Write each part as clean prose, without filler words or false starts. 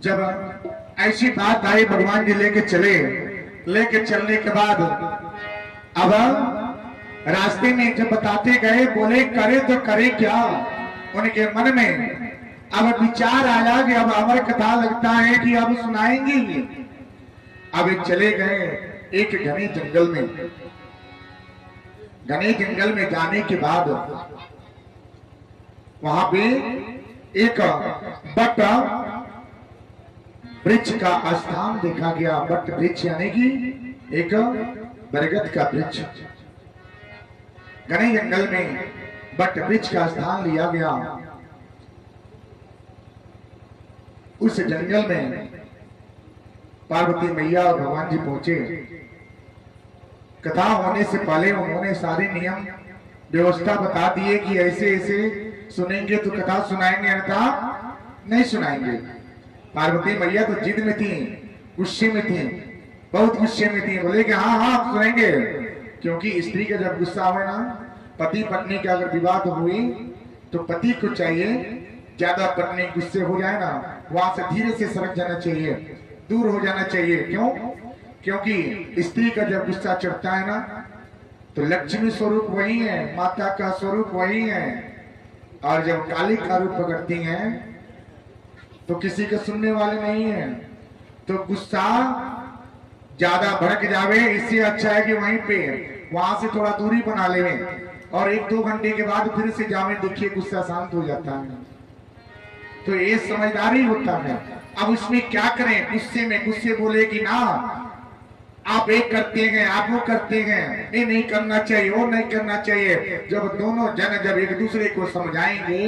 जब ऐसी बात आई भगवान जी लेके चले, लेके चलने के बाद अब रास्ते में जब बताते गए, बोले करे तो करे क्या। उनके मन में अब विचार आया कि अब अमर कथा लगता है कि अब सुनाएंगे ये। अब चले गए एक घने जंगल में। घने जंगल में जाने के बाद वहां पे एक बट वृक्ष का स्थान देखा गया। बट वृक्ष यानी कि एक बरगद का वृक्ष। घने जंगल में बट वृक्ष का स्थान लिया गया। उस जंगल में पार्वती मैया और भगवान जी पहुंचे। कथा होने से पहले उन्होंने सारे नियम व्यवस्था बता दिए कि ऐसे ऐसे सुनेंगे तो कथा सुनाएंगे, अन्यथा नहीं सुनाएंगे। पार्वती मैया तो जिद में थी, गुस्से में थी, बहुत गुस्से में थी। बोले कि हाँ हाँ सुनेंगे, क्योंकि स्त्री का जब गुस्सा हुए ना, पति पत्नी का अगर विवाद हुई तो पति को चाहिए ज्यादा पत्नी गुस्से हो जाए ना, वहां से धीरे से सरक जाना चाहिए, दूर हो जाना चाहिए। क्यों? क्योंकि स्त्री का जब गुस्सा चढ़ता है ना, तो लक्ष्मी स्वरूप वही है, माता का स्वरूप वही है, और जब काली का रूप पकड़ती हैं तो किसी के सुनने वाले नहीं है। तो गुस्सा ज्यादा भड़क जावे, इससे अच्छा है कि वहीं पे वहां से थोड़ा दूरी बना ले, और 1-2 घंटे के बाद फिर से जावे, देखिए गुस्सा शांत हो जाता है। तो ये समझदारी होता है। अब उसमें क्या करें? गुस्से में गुस्से बोले कि ना आप एक करते हैं, आप वो करते हैं, ये नहीं करना चाहिए, वो नहीं करना चाहिए। जब दोनों जन जब एक दूसरे को समझाएंगे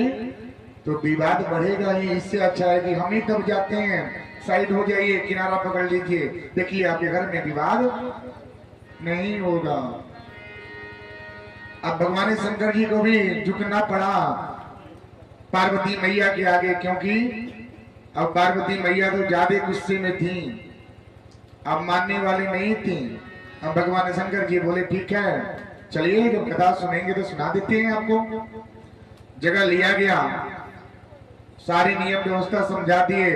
तो विवाद बढ़ेगा ही। इससे अच्छा है कि हम ही दब जाते हैं, साइड हो जाइए, किनारा पकड़ लीजिए, देखिए आपके घर में विवाद नहीं होगा। अब भगवान शंकर जी को भी झुकना पड़ा पार्वती मैया के आगे, क्योंकि अब पार्वती मैया तो ज्यादा गुस्से में थी, अब मानने वाली नहीं थी। अब भगवान शंकर जी बोले ठीक है, चलिए जब कथा सुनेंगे तो सुना देते हैं आपको। जगह लिया गया, सारी नियम व्यवस्था समझा दिए।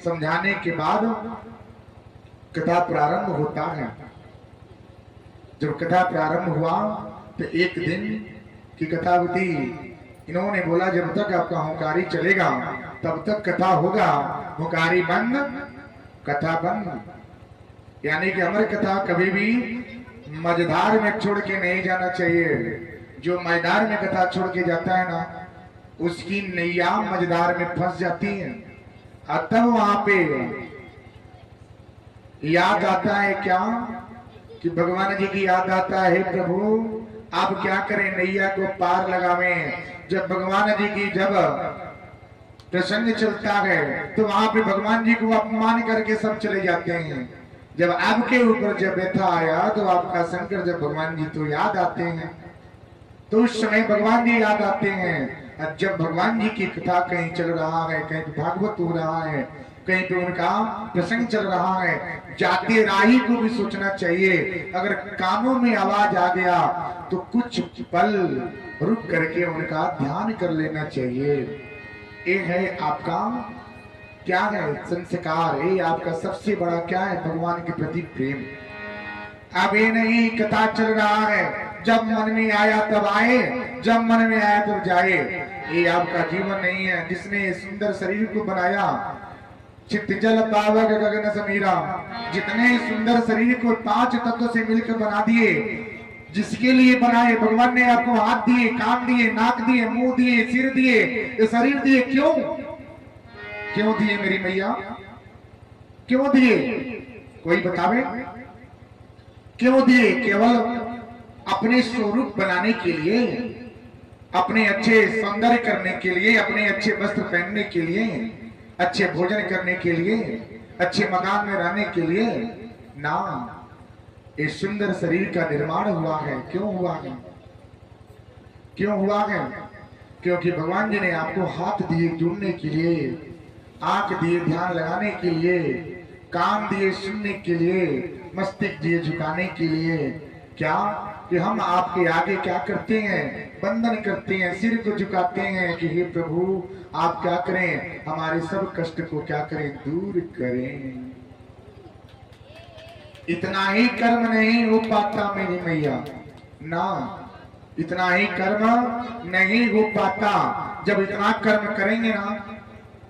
समझाने के बाद कथा प्रारंभ होता है। जब कथा प्रारंभ हुआ तो एक दिन की कथा होती। इन्होंने बोला जब तक आपका हुंकारी चलेगा तब तक कथा होगा, हुंकारी बंद कथा बंद। यानी कि अमर कथा कभी भी मझधार में छोड़ के नहीं जाना चाहिए। जो मैदान में कथा छोड़ के जाता है ना, उसकी नैया मझधार में फंस जाती है। तब वहां पे याद आता है क्या कि भगवान जी की याद आता है, प्रभु आप क्या करें, नैया को पार लगावे। जब भगवान जी की जब प्रसंग चलता है तो वहां पे भगवान जी को अपमान करके सब चले जाते हैं। जब आपके ऊपर जब व्यथा आया तो आपका शंकर जब भगवान जी तो याद आते हैं, तो उस समय भगवान जी याद आते हैं। जब भगवान जी की कथा कहीं चल रहा है, कहीं भागवत हो रहा है, कहीं पे उनका प्रसंग चल रहा है, जाते राही को भी सोचना चाहिए। अगर कानों में आवाज आ गया तो कुछ पल रुक करके उनका ध्यान कर लेना चाहिए। ये है आपका क्या है संस्कार, ये आपका सबसे बड़ा क्या है, भगवान के प्रति प्रेम। अब ये नहीं कथा चल रहा है, जब मन में आया तब आए, जब मन में आया तब जाए, ये आपका जीवन नहीं है। जिसने सुंदर शरीर को बनाया, चित्त जल पावक गगन समीरा, जितने सुंदर शरीर को 5 तत्व से मिलकर बना दिए, जिसके लिए बनाए भगवान ने आपको हाथ दिए, कान दिए, नाक दिए, मुंह दिए, सिर दिए, ये शरीर दिए, क्यों क्यों दिए मेरी मैया, क्यों दिए? कोई बतावे क्यों दिए? केवल अपने स्वरूप बनाने के लिए, अपने अच्छे सौंदर्य करने के लिए, अपने अच्छे वस्त्र पहनने के लिए, अच्छे भोजन करने के लिए, अच्छे मकान में रहने के लिए ना। इस सुंदर शरीर का निर्माण हुआ है, क्यों हुआ है? क्यों हुआ है? क्योंकि भगवान जी ने आपको हाथ दिए जुड़ने के लिए, आंख दिए ध्यान लगाने के लिए, कान दिए सुनने के लिए, मस्तिष्क दिए झुकाने के लिए, क्या कि हम आपके आगे क्या करते हैं, वंदन करते हैं, सिर को झुकाते हैं कि हे प्रभु आप क्या करें, हमारे सब कष्ट को क्या करें, दूर करें। इतना ही कर्म नहीं हो पाता मेरी मैया ना, इतना ही कर्म नहीं हो पाता। जब इतना कर्म करेंगे ना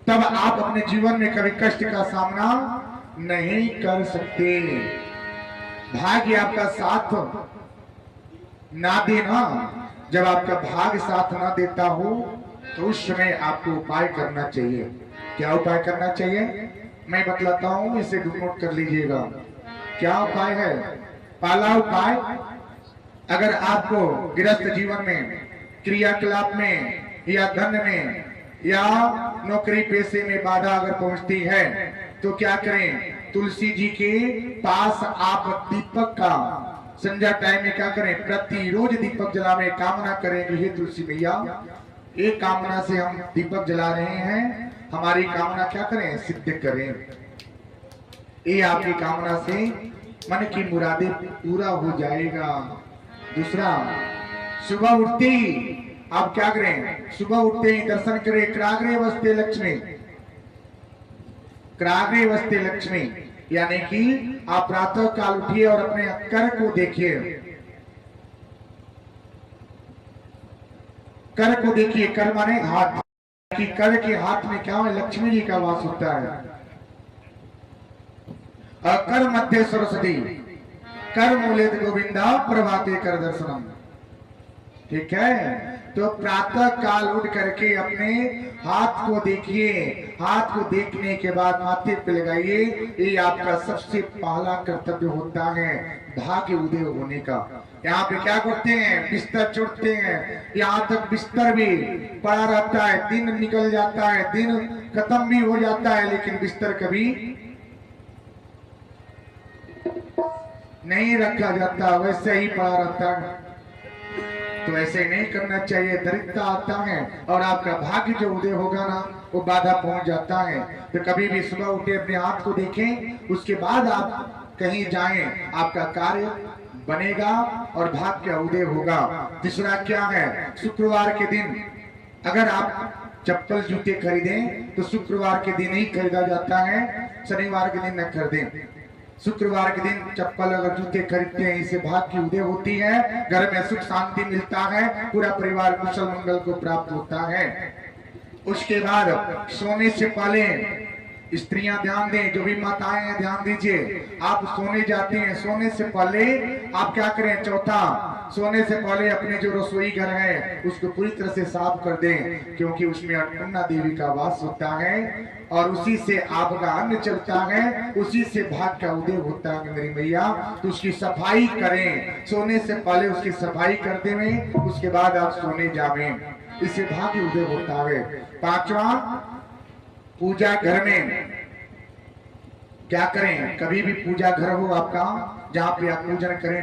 तब आप अपने जीवन में कभी कष्ट का सामना नहीं कर सकते। भाग्य आपका साथ ना देना, जब आपका भाग्य साथ ना देता हो तो उस समय आपको उपाय करना चाहिए। क्या उपाय करना चाहिए मैं बतलाता हूं, इसे नोट कर लीजिएगा। क्या उपाय है? पहला उपाय, अगर आपको गृहस्थ जीवन में, क्रियाकलाप में या धन में या नौकरी पेशे में बाधा अगर पहुंचती है तो क्या करें, तुलसी जी के पास आप दीपक का संध्या टाइम में क्या करें, प्रतिरोज दीपक जलाने कामना करेंगे, हे तुलसी मैया एक कामना से हम दीपक जला रहे हैं, हमारी कामना क्या करें, सिद्ध करें। ये आपकी कामना से मन की मुरादें पूरा हो जाएगा। दूसरा, सुबह उठते ही आप क्या करें, सुबह उठते ही दर्शन करें, क्राग्रे वस्ते लक्ष्मी, क्राग्रे वस्ते लक्ष्मी, यानी कि आप प्रातः काल उठिए और अपने कर को देखिए, कर को देखिए, कर माने हाथ, कि कर के हाथ में क्या है, लक्ष्मी जी का वास होता है। कर मध्य सरस्वती, कर मूले गोविंदा प्रभाते कर दर्शनम। ठीक है, तो प्रातः काल उठ करके अपने हाथ को देखिए, हाथ को देखने के बाद माथे पे लगाइए, ये आपका सबसे पहला कर्तव्य होता है भाग्य उदय होने का। यहाँ पे क्या करते हैं, बिस्तर चुड़ते हैं, यहाँ तक बिस्तर भी पड़ा रहता है, दिन निकल जाता है, दिन खत्म भी हो जाता है, लेकिन बिस्तर कभी नहीं रखा जाता, वैसे ही पड़ा रहता है। तो ऐसे नहीं करना चाहिए, दरिद्रता आता है और आपका भाग्य जो उदय होगा ना वो बाधा पहुंच जाता है। तो कभी भी सुबह उठे अपने हाथ को देखें, उसके बाद आप कहीं जाएं, आपका कार्य बनेगा और भाग्य का उदय होगा। तीसरा क्या है, शुक्रवार के दिन अगर आप चप्पल जूते खरीदें तो शुक्रवार के दिन ही खरीदा जाता है, शनिवार के दिन न खरीदें। शुक्रवार के दिन चप्पल अगर जूते खरीदते हैं, इससे भाग्य की उदय होती है, घर में सुख शांति मिलता है, पूरा परिवार कुशल मंगल को प्राप्त होता है। उसके बाद सोने से पहले स्त्रियां ध्यान दें, जो भी माताएं हैं ध्यान दीजिए, आप सोने जाते हैं, सोने से पहले आप क्या करें, चौथा, सोने से पहले अपने जो रसोई घर है उसको पूरी तरह से साफ कर दें, क्योंकि उसमें अन्नपूर्णा देवी का वास होता है और उसी से आपका अन्न चलता है, उसी से भाग्य का उदय होता है मेरी मैया। तो उसकी सफाई करें, सोने से पहले उसकी सफाई कर दें, उसके बाद आप सोने जावें, इससे भाग्य उदय होता है। पांचवा, पूजा घर में क्या करें, कभी भी पूजा घर हो आपका, जहाँ पे आप पूजन करें,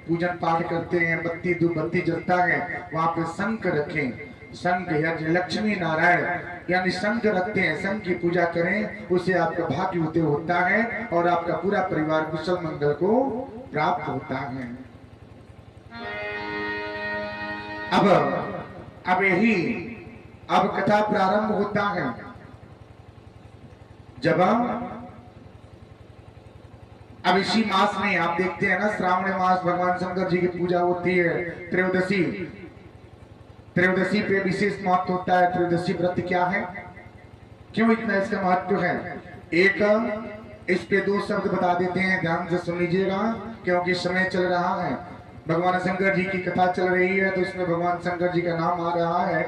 पूजन पाठ करते हैं, बत्ती धूपबत्ती जलता है, वहां पे शंख रखें, शंख या लक्ष्मी नारायण यानी शंख रखते हैं, शंख की पूजा करें, उससे आपका भाग्य उदय होता है और आपका पूरा परिवार कुशल मंगल को प्राप्त होता है। अब यही अब कथा प्रारंभ होता है, जब अब इसी मास में आप देखते हैं ना, श्रावण मास भगवान शंकर जी की पूजा होती है, त्रयोदशी, त्रयोदशी पे विशेष महत्व होता है। त्रयोदशी व्रत क्या है, क्यों इतना इसका महत्व है, एक इस पे दो शब्द बता देते हैं, ध्यान से सुन लीजिएगा, क्योंकि समय चल रहा है, भगवान शंकर जी की कथा चल रही है, तो इसमें भगवान शंकर जी का नाम आ रहा है।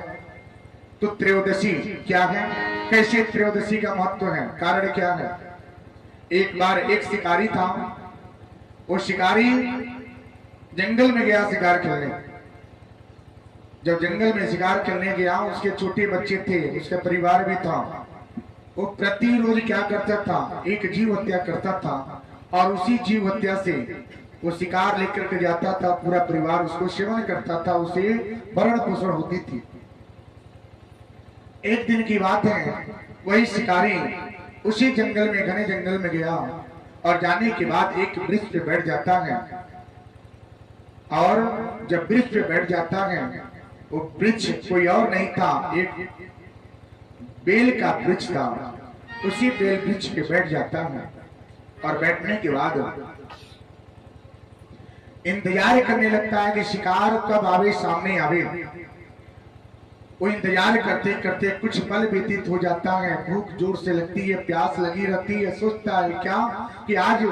तो त्रयोदशी क्या है, कैसे त्रयोदशी का महत्व है, कारण क्या है। एक बार एक शिकारी था, वो शिकारी जंगल में गया शिकार खेलने, जब जंगल में शिकार खेलने गया, उसके छोटे बच्चे थे, उसका परिवार भी था, वो प्रतिरोज क्या करता था, एक जीव हत्या करता था और उसी जीव हत्या से वो शिकार लेकर के जाता था, पूरा परिवार उसको सेवन करता था, उसे भरण पोषण होती थी। एक दिन की बात है, वही शिकारी उसी जंगल में, घने जंगल में गया और जाने के बाद एक वृक्ष पे बैठ जाता है। और जब वृक्ष पे बैठ जाता है, वो वृक्ष कोई और नहीं था, एक बेल का वृक्ष था। उसी बेल वृक्ष पे बैठ जाता है और बैठने के बाद इंतजार करने लगता है कि शिकार कब आवे, सामने आवे। वो इंतजार करते करते कुछ पल व्यतीत हो जाता है, भूख जोर से लगती है, प्यास लगी रहती है। सोचता है क्या कि आज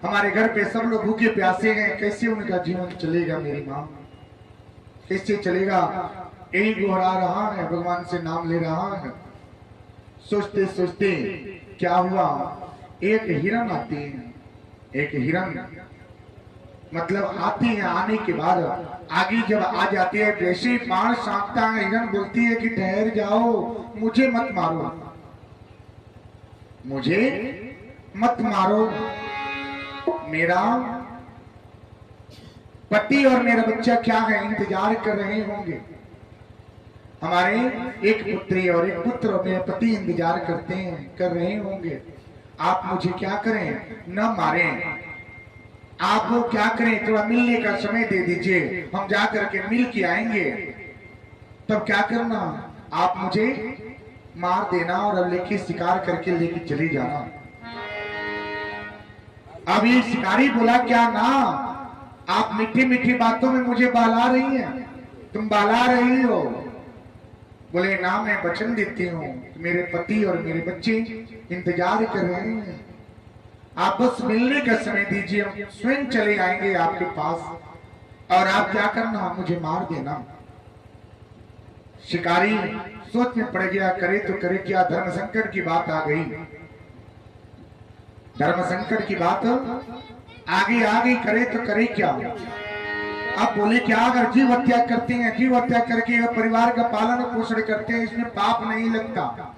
हमारे घर पे सब लोग भूखे प्यासे हैं, कैसे उनका जीवन चलेगा, मेरी माँ कैसे चलेगा। यही दोहरा रहा है, भगवान से नाम ले रहा है। सोचते सोचते क्या हुआ, एक हिरन आती है। एक हिरन मतलब आती है, आने के बाद आगे जब आ जाती है, वैसे बाण सांपता है, हिरन बोलती है कि ठहर जाओ, मुझे मत मारो, मुझे मत मारो। मेरा पति और मेरा बच्चा क्या है, इंतजार कर रहे होंगे। हमारे एक पुत्री और एक पुत्र और मेरे पति इंतजार करते हैं, कर रहे होंगे। आप मुझे क्या करें, न मारें, आप वो क्या करें, थोड़ा मिलने का समय दे दीजिए, हम जा करके मिल के आएंगे। तब क्या करना, आप मुझे मार देना और अब लेके शिकार करके लेके चली जाना। अब ये शिकारी बोला क्या ना, आप मीठी मीठी बातों में मुझे बहला रही हैं, तुम बहला रही हो। बोले ना, मैं वचन देती हूँ, मेरे पति और मेरे बच्चे इंतजार कर रहे हैं, आप बस मिलने का समय दीजिए, हम स्वयं चले आएंगे आपके पास और आप क्या करना, मुझे मार देना। शिकारी सोच में पड़ गया, करे तो करे क्या, धर्म संकट की बात आ गई। धर्म संकट की बात आगे आ गई, करे तो करे क्या। अब बोले क्या, अगर जीव हत्या करते हैं, जीव हत्या करके परिवार का पालन पोषण करते हैं, इसमें पाप नहीं लगता,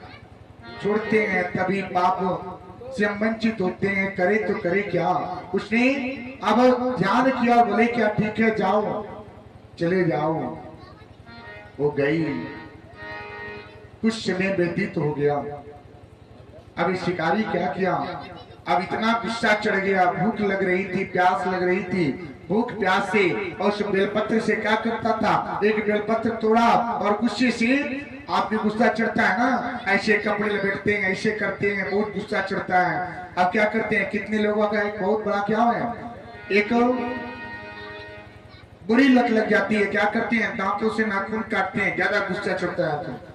छोड़ते हैं तभी पाप से हम वंचित होते हैं, करे तो करे क्या। उसने अब ध्यान किया, बोले क्या ठीक है, जाओ चले जाओ। वो गई, कुछ समय व्यतीत हो गया। अब शिकारी क्या किया, अब इतना गुस्सा चढ़ गया, भूख लग रही थी, प्यास लग रही थी, भूख प्यास से और उस बेलपत्र से क्या करता था, एक बेलपत्र तोड़ा और गुस्से से, आपके गुस्सा चढ़ता है ना, ऐसे कपड़े लपेटते हैं, ऐसे करते हैं, बहुत गुस्सा चढ़ता है। अब क्या करते हैं, कितने लोगों का एक बहुत बड़ा क्या है, एक बुरी लत लग जाती है, क्या करते हैं, दांतों से नाखून काटते हैं, ज्यादा गुस्सा चढ़ता है तो।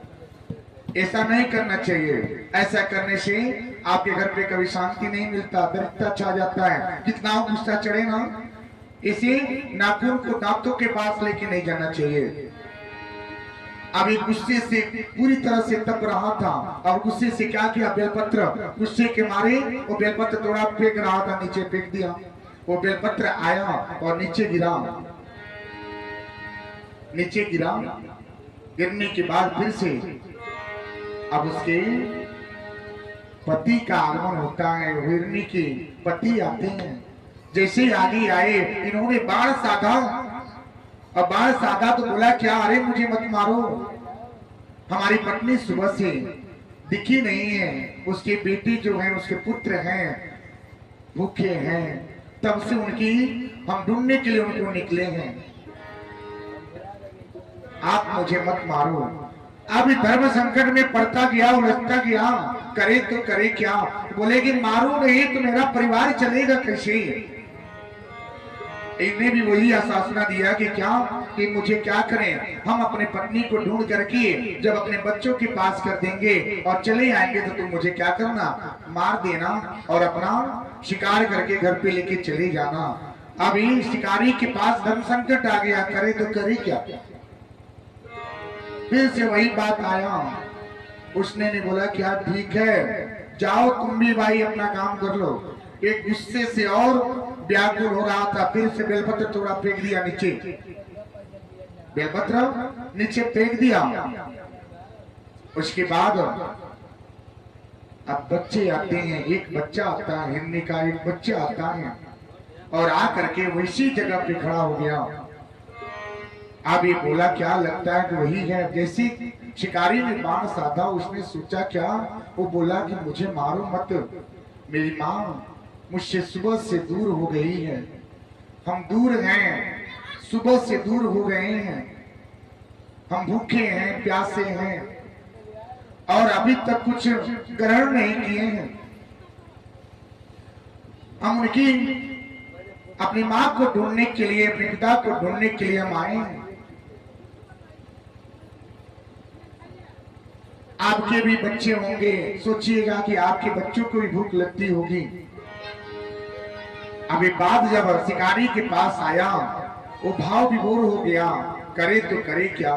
ऐसा नहीं करना चाहिए, ऐसा करने से आपके घर पे कभी शांति नहीं मिलता, दरिद्रता छा जाता है। जितना गुस्सा चढ़े ना, इसे नाखून को दांतों के पास लेके नहीं जाना चाहिए। अब एक गुस्से से पूरी तरह से तप रहा था और गुस्से से क्या किया, बेलपत्र, गुस्से के मारे वो बेलपत्र थोड़ा फेंक रहा था, नीचे फेंक दिया। वो बेलपत्र आया और नीचे गिरा, नीचे गिरा। गिरने के बाद फिर से अब उसके पति का आगमन होता है, हिरनी के पति आते हैं। जैसे आगे आए, इन्होंने बाण साधा और बाण साधा तो बोला क्या, अरे मुझे मत मारो, हमारी पत्नी सुबह से दिखी नहीं है, उसके बेटी जो है, उसके पुत्र हैं, भूखे हैं, तब से उनकी हम ढूंढने के लिए उनको निकले हैं, आप मुझे मत मारो। अब धर्म संकट में पड़ता गया, उलझता गया, करे तो करे क्या। बोले कि मारो नहीं तो मेरा परिवार चलेगा कैसे। इन्हें भी वही आश्वासन दिया कि क्या, कि मुझे क्या करें, हम अपने पत्नी को ढूंढ करके जब अपने बच्चों के पास कर देंगे और चले आएंगे तो तुम मुझे क्या करना, मार देना और अपना शिकार करके घर पे लेके चले जाना। अभी शिकारी के पास धर्म संकट आ गया, करे तो करे क्या। फिर से वही बात आया, उसने ने बोला क्या ठीक है, जाओ तुम भी भाई अपना काम कर लो। एक गुस्से से और व्याकुल हो रहा था, फिर से बेलपत्र थोड़ा फेंक दिया नीचे, बेलपत्र नीचे फेंक दिया। उसके बाद अब बच्चे आते हैं, एक बच्चा आता है, हिरनी का एक बच्चा आता है और आकर के वैसी जगह पे खड़ा हो गया। अब ये बोला क्या, लगता है कि वही है। जैसे शिकारी ने बाण साधा, उसने सोचा क्या, वो बोला कि मुझे मारो मत, मेरी माँ मुझसे सुबह से दूर हो गई है, हम दूर हैं, सुबह से दूर हो गए हैं, हम भूखे हैं, प्यासे हैं और अभी तक कुछ ग्रहण नहीं किए हैं। हम उनकी अपनी मां को ढूंढने के लिए, अपने पिता को ढूंढने के लिए हम आए हैं। आपके भी बच्चे होंगे, सोचिएगा कि आपके बच्चों को भी भूख लगती होगी। अभी बाद जब शिकारी के पास आया, वो भाव विभोर हो गया, करे तो करे क्या।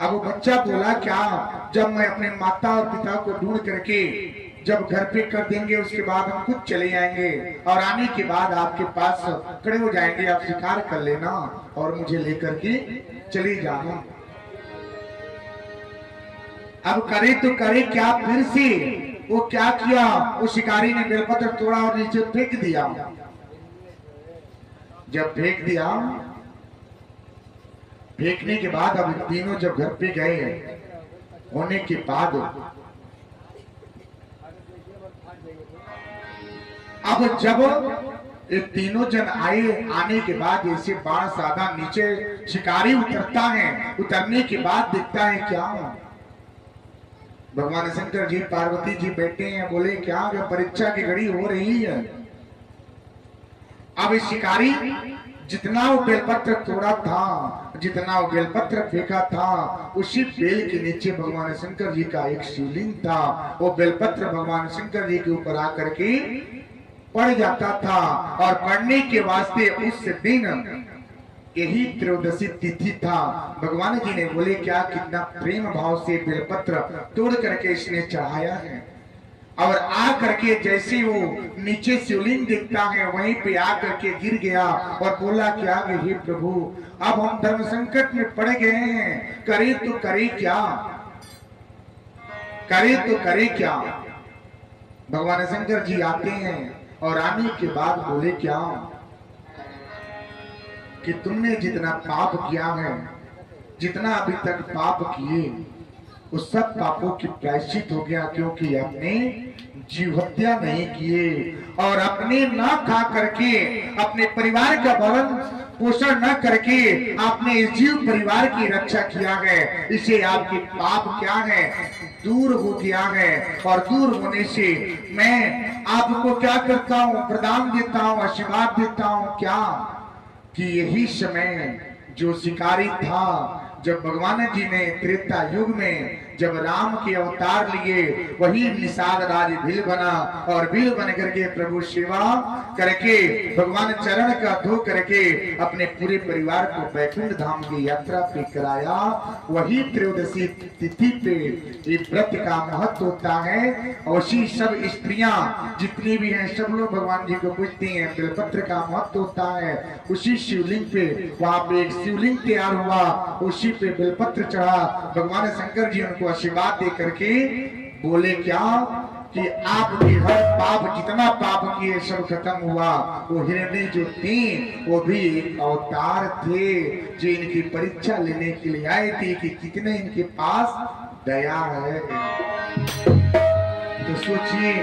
अब वो बच्चा बोला क्या, जब मैं अपने माता और पिता को ढूंढ करके जब घर पे कर देंगे, उसके बाद हम खुद चले आएंगे और आने के बाद आपके पास खड़े हो जाएंगे, आप शिकार कर लेना और मुझे लेकर के चले जाना। अब करे तो करे क्या, फिर से वो क्या किया, वो शिकारी ने बेलपत्र तोड़ा और नीचे फेंक दिया। जब फेंक दिया, फेंकने के बाद अब तीनों जब घर पे गए होने के बाद अब जब ये तीनों जन आए, आने के बाद ऐसे बाण साधा नीचे शिकारी उतरता है, उतरने के बाद दिखता है क्या, भगवान शंकर जी पार्वती जी बैठे हैं। बोले क्या, परीक्षा की घड़ी हो रही है। अब शिकारी जितना वो बेलपत्र तोड़ा था, जितना वो बेलपत्र फेंका था, उसी बेल के नीचे भगवान शंकर जी का एक शिवलिंग था। वो बेलपत्र भगवान शंकर जी के ऊपर आकर के पड़ जाता था और पढ़ने के वास्ते उस दिन यही त्रयोदशी तिथि था। भगवान जी ने बोले क्या, कितना प्रेम भाव से बेलपत्र तोड़ करके इसने चढ़ाया है। और आ करके जैसे वो नीचे शिवलिंग दिखता है, वहीं पे आ करके गिर गया और बोला क्या, हे प्रभु अब हम धर्म संकट में पड़ गए हैं, करे तो करे क्या, करे तो करे क्या। भगवान शंकर जी आते हैं और आने के बाद बोले क्या, कि तुमने जितना पाप किया है, जितना अभी तक पाप किए, उस सब पापों की प्रायश्चित हो गया, क्योंकि आपने जीव हत्या नहीं किए और अपने ना खा करके, अपने परिवार का भरण पोषण न करके आपने इस जीव परिवार की रक्षा किया है। इसे आपके पाप क्या है, दूर हो गया है। और दूर होने से मैं आपको क्या करता हूँ, प्रदान देता हूँ, आशीर्वाद देता हूँ क्या, कि यही समय जो शिकारी था, जब भगवान जी ने त्रेता युग में जब राम के अवतार लिए, वही निषाद राज भील बना और भील बन करके प्रभु सेवा करके भगवान चरण का धो करके अपने पूरे परिवार को बैकुंठ धाम की यात्रा पे कराया। वही त्रयोदशी तिथि पे ये व्रत का महत्व होता है। उसी सब स्त्रियां जितनी भी हैं, सब लोग भगवान जी को पूजती हैं। बेलपत्र का महत्व होता है। उसी शिवलिंग पे, वहां पे एक शिवलिंग तैयार हुआ, उसी पे बेलपत्र चढ़ा। भगवान शंकर जी उनको आशीर्वाद दे करके बोले क्या, कि आपके हर पाप, जितना पाप किए सब खत्म हुआ। वो हिरण्य जो थी वो भी एक अवतार थे, जो इनकी परीक्षा लेने के लिए आए थे कि कितने इनके पास दया है। तो सोचिए